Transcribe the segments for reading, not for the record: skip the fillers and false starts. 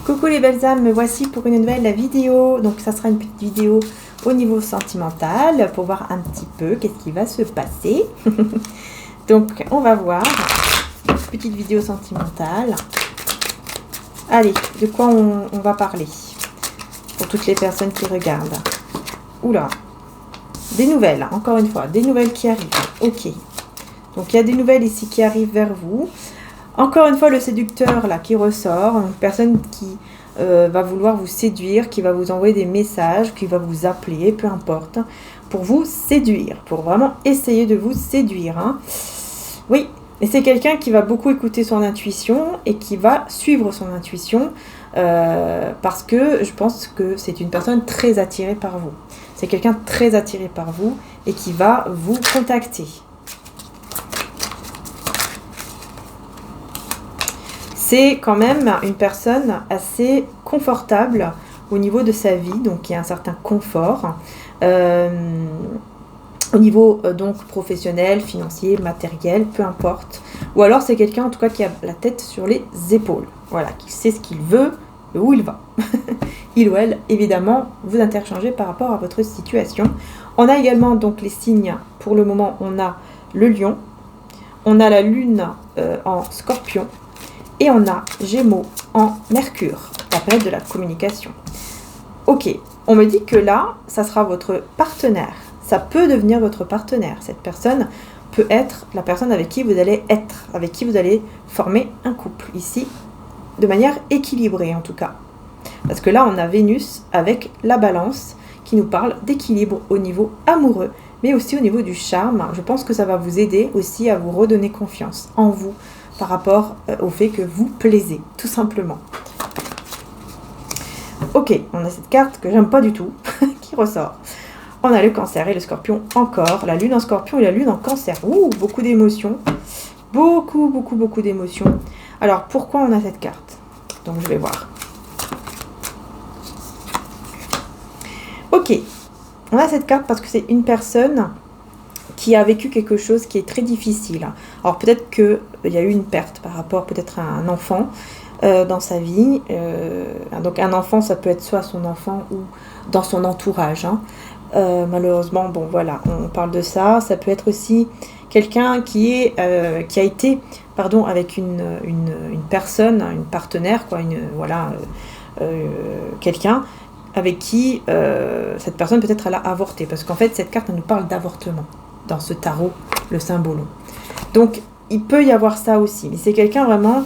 Coucou les belles âmes, me voici pour une nouvelle vidéo. Donc ça sera une petite vidéo au niveau sentimental pour voir un petit peu qu'est-ce qui va se passer. Donc on va voir une petite vidéo sentimentale. Allez, de quoi on va parler pour toutes les personnes qui regardent. Oula, des nouvelles, encore une fois, des nouvelles qui arrivent. Ok, donc il y a des nouvelles ici qui arrivent vers vous. Encore une fois, le séducteur là qui ressort, une personne qui va vouloir vous séduire, qui va vous envoyer des messages, qui va vous appeler, peu importe, pour vous séduire, pour vraiment essayer de vous séduire. Hein. Oui, et c'est quelqu'un qui va beaucoup écouter son intuition et qui va suivre son intuition parce que je pense que c'est une personne très attirée par vous. C'est quelqu'un très attiré par vous et qui va vous contacter. C'est quand même une personne assez confortable au niveau de sa vie, donc il y a un certain confort au niveau donc professionnel, financier, matériel, peu importe. Ou alors c'est quelqu'un en tout cas qui a la tête sur les épaules, voilà, qui sait ce qu'il veut et où il va. Il ou elle, évidemment, vous interchangez par rapport à votre situation. On a également donc les signes, pour le moment on a le lion, on a la lune en scorpion, et on a Gémeaux en Mercure, la planète de la communication. Ok, on me dit que là, ça sera votre partenaire. Ça peut devenir votre partenaire. Cette personne peut être la personne avec qui vous allez être, avec qui vous allez former un couple. Ici, de manière équilibrée en tout cas. Parce que là, on a Vénus avec la balance qui nous parle d'équilibre au niveau amoureux, mais aussi au niveau du charme. Je pense que ça va vous aider aussi à vous redonner confiance en vous, par rapport au fait que vous plaisez, tout simplement. Ok, on a cette carte que j'aime pas du tout, qui ressort. On a le cancer et le scorpion encore, la lune en scorpion et la lune en cancer. Ouh, beaucoup d'émotions, beaucoup d'émotions. Alors, pourquoi on a cette carte? Donc, je vais voir. Ok, on a cette carte parce que c'est une personne qui a vécu quelque chose qui est très difficile. Alors peut-être qu'il y a eu une perte par rapport peut-être à un enfant dans sa vie. Donc un enfant, ça peut être soit son enfant ou dans son entourage. Hein. Malheureusement, bon voilà, on parle de ça. Ça peut être aussi quelqu'un qui a été avec une personne, une partenaire, quoi, quelqu'un avec qui cette personne peut-être elle a avorté. Parce qu'en fait, cette carte elle nous parle d'avortement. Dans ce tarot, le symbole. Donc, il peut y avoir ça aussi. Mais c'est quelqu'un vraiment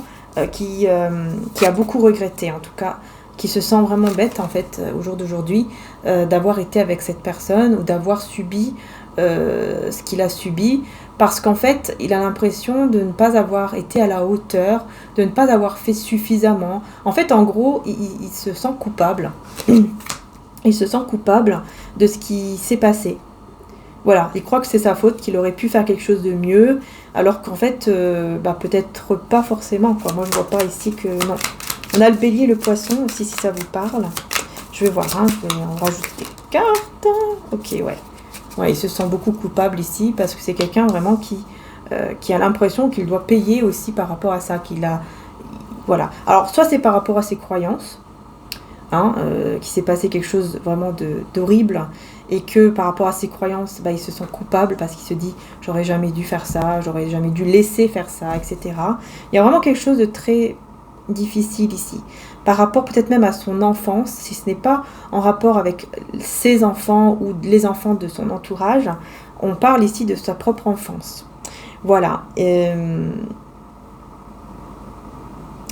qui a beaucoup regretté, en tout cas, qui se sent vraiment bête, en fait, au jour d'aujourd'hui, d'avoir été avec cette personne ou d'avoir subi ce qu'il a subi, parce qu'en fait, il a l'impression de ne pas avoir été à la hauteur, de ne pas avoir fait suffisamment. En fait, en gros, il se sent coupable. Il se sent coupable de ce qui s'est passé. Voilà, il croit que c'est sa faute, qu'il aurait pu faire quelque chose de mieux, alors qu'en fait, peut-être pas forcément, quoi. Moi, je vois pas ici que... Non. On a le bélier, le poisson, aussi, si ça vous parle. Je vais voir, hein, je vais en rajouter des cartes. Ok, ouais. Ouais, il se sent beaucoup coupable ici, parce que c'est quelqu'un vraiment qui a l'impression qu'il doit payer aussi par rapport à ça, qu'il a... Voilà. Alors, soit c'est par rapport à ses croyances, hein, qu'il s'est passé quelque chose vraiment d'horrible, et que par rapport à ses croyances, il se sent coupable parce qu'il se dit « j'aurais jamais dû faire ça, j'aurais jamais dû laisser faire ça, etc. » Il y a vraiment quelque chose de très difficile ici. Par rapport peut-être même à son enfance, si ce n'est pas en rapport avec ses enfants ou les enfants de son entourage, on parle ici de sa propre enfance. Voilà.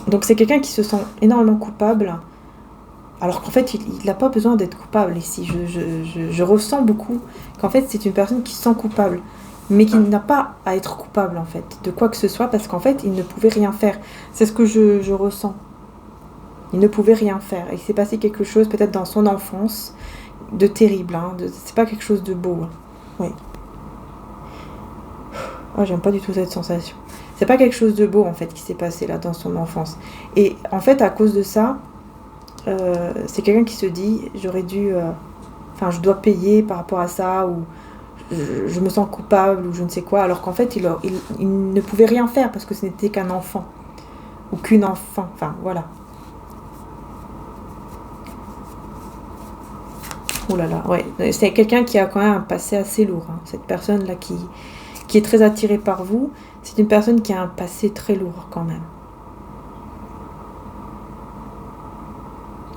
Donc c'est quelqu'un qui se sent énormément coupable. Alors qu'en fait, il n'a pas besoin d'être coupable ici. Je ressens beaucoup qu'en fait, c'est une personne qui se sent coupable, mais qui n'a pas à être coupable, en fait, de quoi que ce soit, parce qu'en fait, il ne pouvait rien faire. C'est ce que je ressens. Il ne pouvait rien faire. Il s'est passé quelque chose, peut-être dans son enfance, de terrible. Hein, c'est pas quelque chose de beau. Hein. Oui. Oh, j'aime pas du tout cette sensation. C'est pas quelque chose de beau, en fait, qui s'est passé là dans son enfance. Et en fait, à cause de ça, c'est quelqu'un qui se dit j'aurais dû je dois payer par rapport à ça, ou je me sens coupable, ou je ne sais quoi, alors qu'en fait il ne pouvait rien faire parce que ce n'était qu'un enfant ou qu'une enfant, enfin voilà. Oh là là, ouais. C'est quelqu'un qui a quand même un passé assez lourd. Hein. Cette personne-là qui est très attirée par vous, c'est une personne qui a un passé très lourd quand même.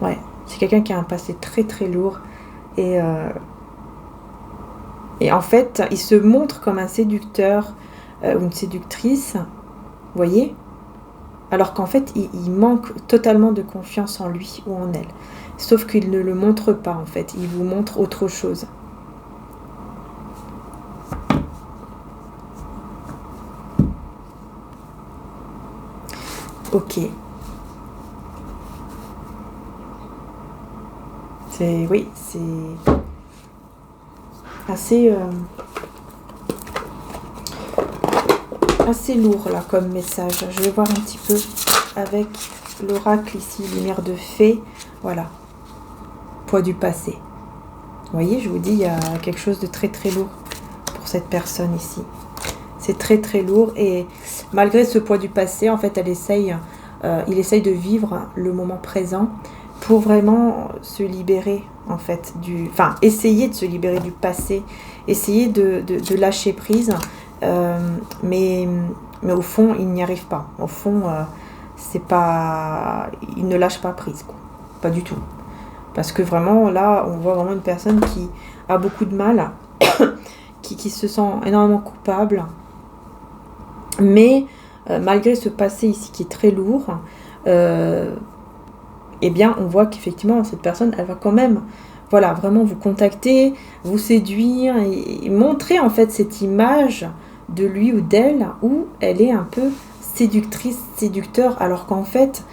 Ouais, c'est quelqu'un qui a un passé très très lourd. Et en fait, il se montre comme un séducteur ou une séductrice, vous voyez? Alors qu'en fait, il manque totalement de confiance en lui ou en elle. Sauf qu'il ne le montre pas, en fait. Il vous montre autre chose. Ok. Oui, c'est assez, assez lourd, là, comme message. Je vais voir un petit peu avec l'oracle ici, lumière de fée. Voilà. Poids du passé. Vous voyez, je vous dis, il y a quelque chose de très très lourd pour cette personne ici. C'est très très lourd et malgré ce poids du passé, en fait, il essaye de vivre le moment présent pour vraiment se libérer, en fait, essayer de se libérer du passé, essayer de lâcher prise, mais au fond, il n'y arrive pas. Au fond, il ne lâche pas prise, quoi. Pas du tout. Parce que vraiment, là, on voit vraiment une personne qui a beaucoup de mal, qui se sent énormément coupable. Mais malgré ce passé ici qui est très lourd, eh bien, on voit qu'effectivement, cette personne, elle va quand même, voilà, vraiment vous contacter, vous séduire et montrer en fait cette image de lui ou d'elle où elle est un peu séductrice, séducteur, alors qu'en fait,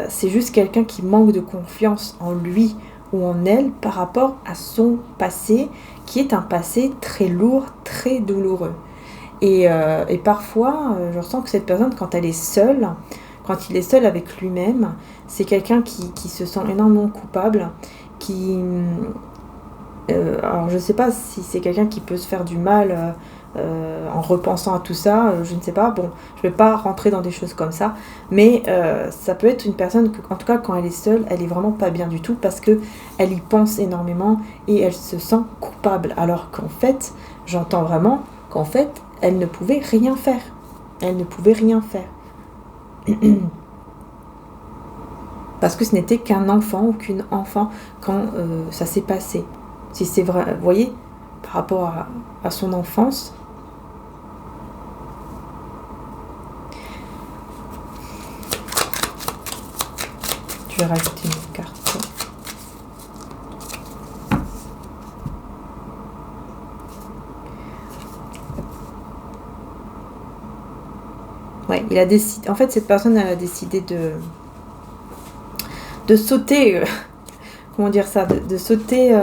c'est juste quelqu'un qui manque de confiance en lui ou en elle par rapport à son passé, qui est un passé très lourd, très douloureux. Et parfois, je ressens que cette personne, quand elle est seule, quand il est seul avec lui-même, c'est quelqu'un qui se sent énormément coupable, alors je ne sais pas si c'est quelqu'un qui peut se faire du mal en repensant à tout ça, je ne sais pas, bon, je ne vais pas rentrer dans des choses comme ça, mais ça peut être une personne que, en tout cas, quand elle est seule, elle est vraiment pas bien du tout parce qu'elle y pense énormément et elle se sent coupable, alors qu'en fait, j'entends vraiment qu'en fait, elle ne pouvait rien faire. Elle ne pouvait rien faire. Parce que ce n'était qu'un enfant ou qu'une enfant quand ça s'est passé. Si c'est vrai, vous voyez, par rapport à son enfance. Je vais rajouter une carte. Ouais, il a décidé. En fait, cette personne, elle a décidé de sauter. Comment dire ça, de sauter.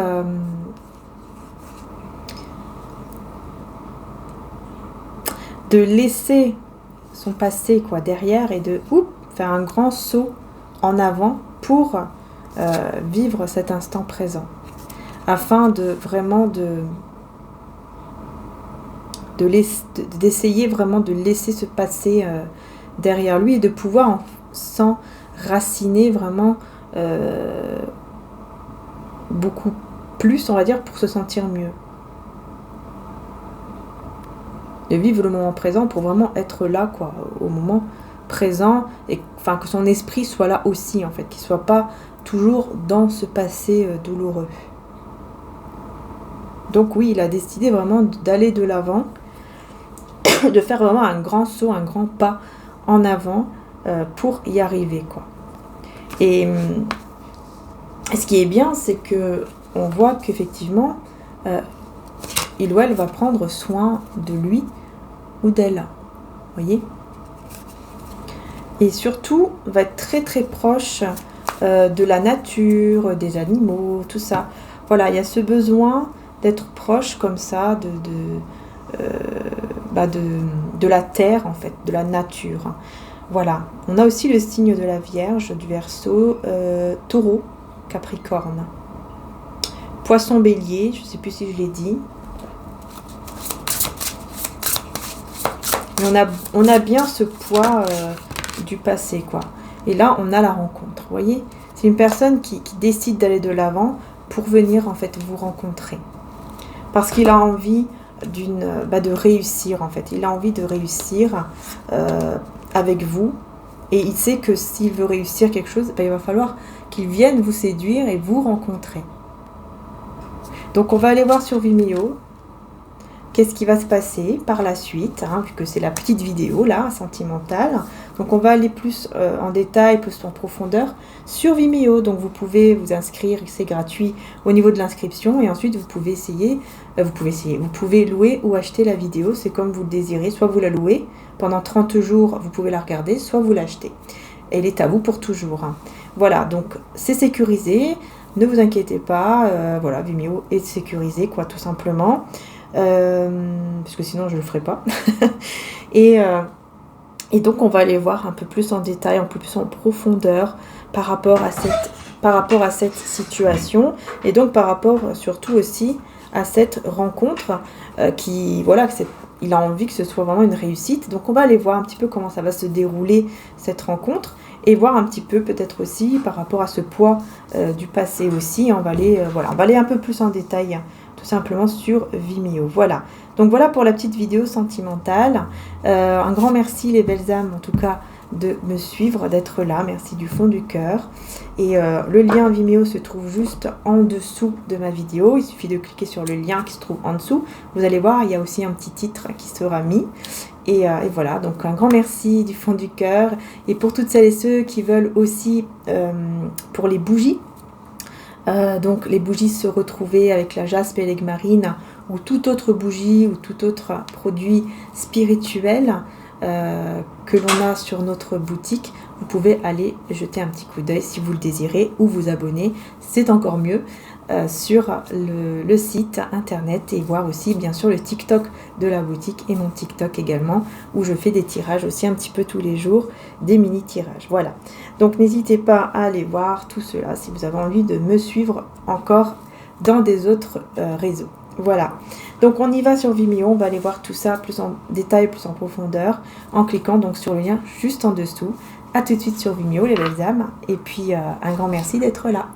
De laisser son passé quoi derrière et de faire un grand saut en avant pour vivre cet instant présent, afin de vraiment d'essayer vraiment de laisser ce passé derrière lui et de pouvoir s'enraciner vraiment beaucoup plus, on va dire, pour se sentir mieux. De vivre le moment présent pour vraiment être là, quoi, au moment présent, et enfin que son esprit soit là aussi, en fait, qu'il soit pas toujours dans ce passé douloureux. Donc oui, il a décidé vraiment d'aller de l'avant, de faire vraiment un grand saut, un grand pas en avant pour y arriver, quoi. Et ce qui est bien, c'est que on voit qu'effectivement, il ou elle va prendre soin de lui ou d'elle, voyez. Et surtout, va être très très proche de la nature, des animaux, tout ça. Voilà, il y a ce besoin d'être proche comme ça de la terre, en fait, de la nature. Voilà. On a aussi le signe de la Vierge, du Verseau, Taureau, Capricorne, Poisson, Bélier, je ne sais plus si je l'ai dit. Mais on a bien ce poids du passé, quoi. Et là, on a la rencontre, vous voyez. C'est une personne qui décide d'aller de l'avant pour venir en fait vous rencontrer. Parce qu'il a envie de réussir en fait. Il a envie de réussir avec vous. Et il sait que s'il veut réussir quelque chose, il va falloir qu'il vienne vous séduire et vous rencontrer. Donc on va aller voir sur Vimeo qu'est-ce qui va se passer par la suite, vu que c'est la petite vidéo là, sentimentale. Donc on va aller plus en détail, plus en profondeur sur Vimeo. Donc vous pouvez vous inscrire, c'est gratuit au niveau de l'inscription. Et ensuite vous pouvez vous pouvez louer ou acheter la vidéo, c'est comme vous le désirez. Soit vous la louez, pendant 30 jours vous pouvez la regarder, soit vous l'achetez. Elle est à vous pour toujours. Voilà, donc c'est sécurisé, ne vous inquiétez pas, voilà, Vimeo est sécurisé, quoi, tout simplement. Parce que sinon je le ferai pas. et donc on va aller voir un peu plus en détail, un peu plus en profondeur par rapport à cette situation, et donc par rapport surtout aussi à cette rencontre il a envie que ce soit vraiment une réussite. Donc on va aller voir un petit peu comment ça va se dérouler cette rencontre, et voir un petit peu peut-être aussi par rapport à ce poids du passé aussi. On va aller un peu plus en détail tout simplement sur Vimeo. Voilà. Donc voilà pour la petite vidéo sentimentale. Un grand merci les belles âmes en tout cas de me suivre, d'être là. Merci du fond du cœur. Et le lien Vimeo se trouve juste en dessous de ma vidéo. Il suffit de cliquer sur le lien qui se trouve en dessous. Vous allez voir, il y a aussi un petit titre qui sera mis. Et voilà, donc un grand merci du fond du cœur. Et pour toutes celles et ceux qui veulent aussi pour les bougies, donc les bougies se retrouver avec la jaspe et l'aigue-marine, ou toute autre bougie ou tout autre produit spirituel que l'on a sur notre boutique, vous pouvez aller jeter un petit coup d'œil si vous le désirez, ou vous abonner, c'est encore mieux, sur le site internet, et voir aussi bien sûr le TikTok de la boutique et mon TikTok également, où je fais des tirages aussi un petit peu tous les jours, des mini tirages. Voilà, donc n'hésitez pas à aller voir tout cela si vous avez envie de me suivre encore dans des autres réseaux. Voilà, donc on y va sur Vimeo, on va aller voir tout ça plus en détail, plus en profondeur, en cliquant donc sur le lien juste en dessous. À tout de suite sur Vimeo les belles âmes, et puis un grand merci d'être là.